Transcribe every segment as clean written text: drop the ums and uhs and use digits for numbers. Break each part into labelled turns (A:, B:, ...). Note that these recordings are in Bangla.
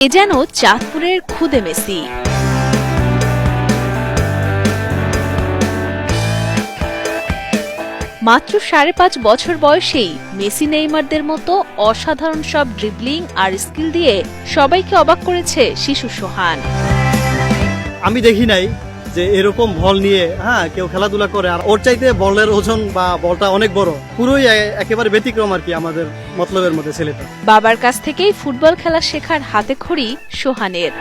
A: এ যেন চাঁদপুরের খুদে মেসি। মাত্র ৫.৫ বছর বয়সেই মেসি নেইমারদের মতো অসাধারণ সব ড্রিবলিং আর স্কিল দিয়ে সবাইকে অবাক করেছে শিশু সোহান।
B: আমি দেখি নাই যে এরকম বল নিয়ে কেউ খেলাধুলা করে, আর ওর চাইতে বলের ওজন বা বলটা অনেক বড়, পুরোই একেবারে ব্যতিক্রম আর কি আমাদের মতলবের মধ্যে ছেলেটা।
A: বাবার কাছ থেকেই ফুটবল খেলা শেখার হাতেখড়ি সোহানের।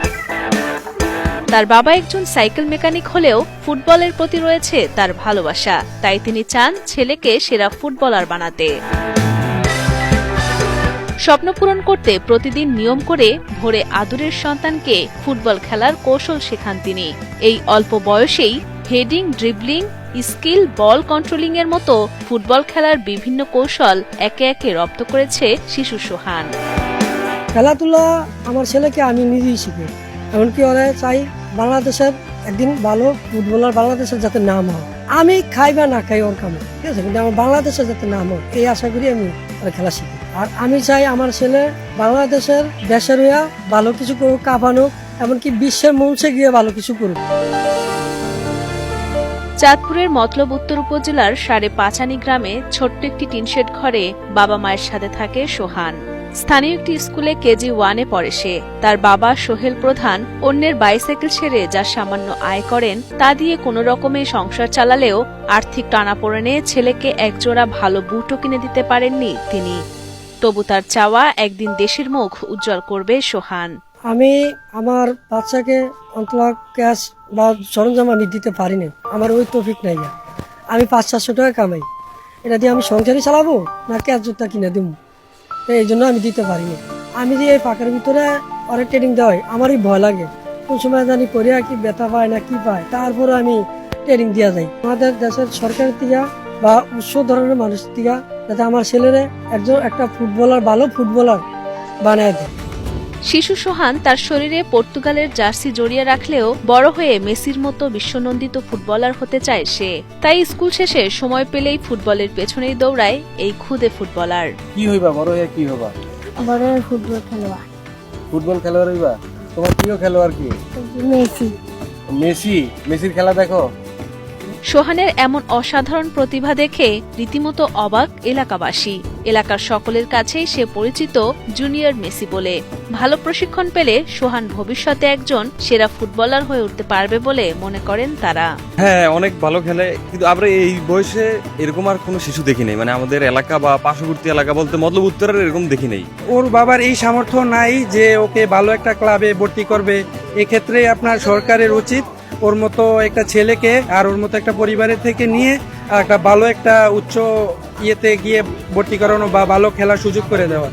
A: তার বাবা একজন সাইকেল মেকানিক হলেও ফুটবলের প্রতি রয়েছে তার ভালোবাসা, তাই তিনি চান ছেলেকে সেরা ফুটবলার বানাতে। স্বপ্ন পূরণ করতে প্রতিদিন নিয়ম করে ভোরে আদরের সন্তানকে ফুটবল খেলার কৌশল শেখান তিনি। এই অল্প বয়সেই হেডিং, ড্রিবলিং, স্কিল, বল কন্ট্রোলিং এর মতো ফুটবল খেলার বিভিন্ন কৌশল একে একে রপ্ত করেছে শিশু সোহান।
C: খেলাধুলা আমার ছেলেকে আমি নিজেই শিখি, এমনকি ওরা চাই বাংলাদেশের একদিন ভালো ফুটবলার, বাংলাদেশের যাতে নাম হয়। আমি খাই বা না খাই ওর কামে, ঠিক আছে, কিন্তু আমার বাংলাদেশের যাতে নাম হয় এই আশা করি আমি খেলা শিখি। আর আমি চাই আমার ছেলে বাংলাদেশের দেশের হইয়া ভালো কিছু করুক, কাঁপানুক, এমনকি বিশ্বের মঞ্চে গিয়ে ভালো কিছু করুক।
A: চাঁদপুরের মতলব উত্তর উপজেলার ৫.৫ গ্রামে ছোট্ট একটি টিনশেড ঘরে বাবা মায়ের সাথে থাকে সোহান। স্থানীয় একটি স্কুলে কেজি 1-এ পড়ে সে। তার বাবা সোহেল প্রধান অন্যের বাইসাইকেল ছেড়ে যা সামান্য আয় করেন তা দিয়ে কোনো রকমে সংসার চালালেও আর্থিক টানাপোড়েনে ছেলেকে একজোড়া ভালো বুটও কিনে দিতে পারেননি তিনি। তবু তার চাওয়া একদিন দেশের মুখ উজ্জ্বল করবে সোহান।
C: আমি আমার বাচ্চাকে অন্তত ক্যাশ বা সরঞ্জাম আমি দিতে পারি না, আমার ওই তৌফিক নাই। আমি ৫০০ টাকা কামাই, এটা দিয়ে আমি সংসারই চালাবো না ক্যাশ জুতা কিনে দেবো, এই জন্য আমি দিতে পারি না। আমি যে এই ফাঁকের ভিতরে অনেক ট্রেনিং দেওয়াই আমারই ভয় লাগে, কোন সময় জানি করিয়া কি ব্যথা পায় না কি পায়, তারপরে আমি ট্রেনিং দেওয়া যাই আমাদের দেশের সরকারের থেকে বা উৎস ধরনের মানুষ থেকে, যাতে আমার ছেলেরা একটা ফুটবলার, ভালো ফুটবলার বানায় দেয়।
A: শিশু সোহান তার শরীরে পর্তুগালের জার্সি জড়িয়ে রাখলেও বড় হয়ে মেসির মতো বিশ্বনন্দিত ফুটবলার হতে চায় সে। তাই স্কুল শেষে সময় পেলেই ফুটবলের পেছনেই দৌড়ায় এই খুদে ফুটবলার।
D: কি হইবা বড় হয়ে, কি হবা?
E: বড় হয়ে ফুটবল খেলোয়াড়।
D: ফুটবল খেলোয়াড় হইবা? তোমার প্রিয় খেলোয়াড় কি?
E: মেসি।
D: মেসির খেলা দেখো?
A: সোহানের এমন অসাধারণ প্রতিভা দেখে রীতিমতো অবাক এলাকাবাসী। এলাকার সকলের কাছেই সে পরিচিত জুনিয়র মেসি বলে। ভালো প্রশিক্ষণ পেলে সোহান ভবিষ্যতে একজন সেরা ফুটবলার হয়ে উঠতে পারবে বলে মনে করেন তারা।
F: হ্যাঁ, অনেক ভালো খেলে, কিন্তু আমরা এই বয়সে এরকম আর কোনো শিশু দেখি নাই। মানে আমাদের এলাকা বা পার্শ্ববর্তী এলাকা বলতে মতলব উত্তরের এরকম দেখি নাই।
G: ওর বাবার এই সামর্থ্য নাই যে ওকে ভালো একটা ক্লাবে ভর্তি করবে। এক্ষেত্রে আপনার সরকারের উচিত ওর মতো একটা ছেলেকে আর ওর মতো একটা পরিবারের থেকে নিয়ে একটা ভালো একটা উচ্চ ইয়েতে গিয়ে ভর্তি করানো বা ভালো খেলার সুযোগ করে দেওয়া।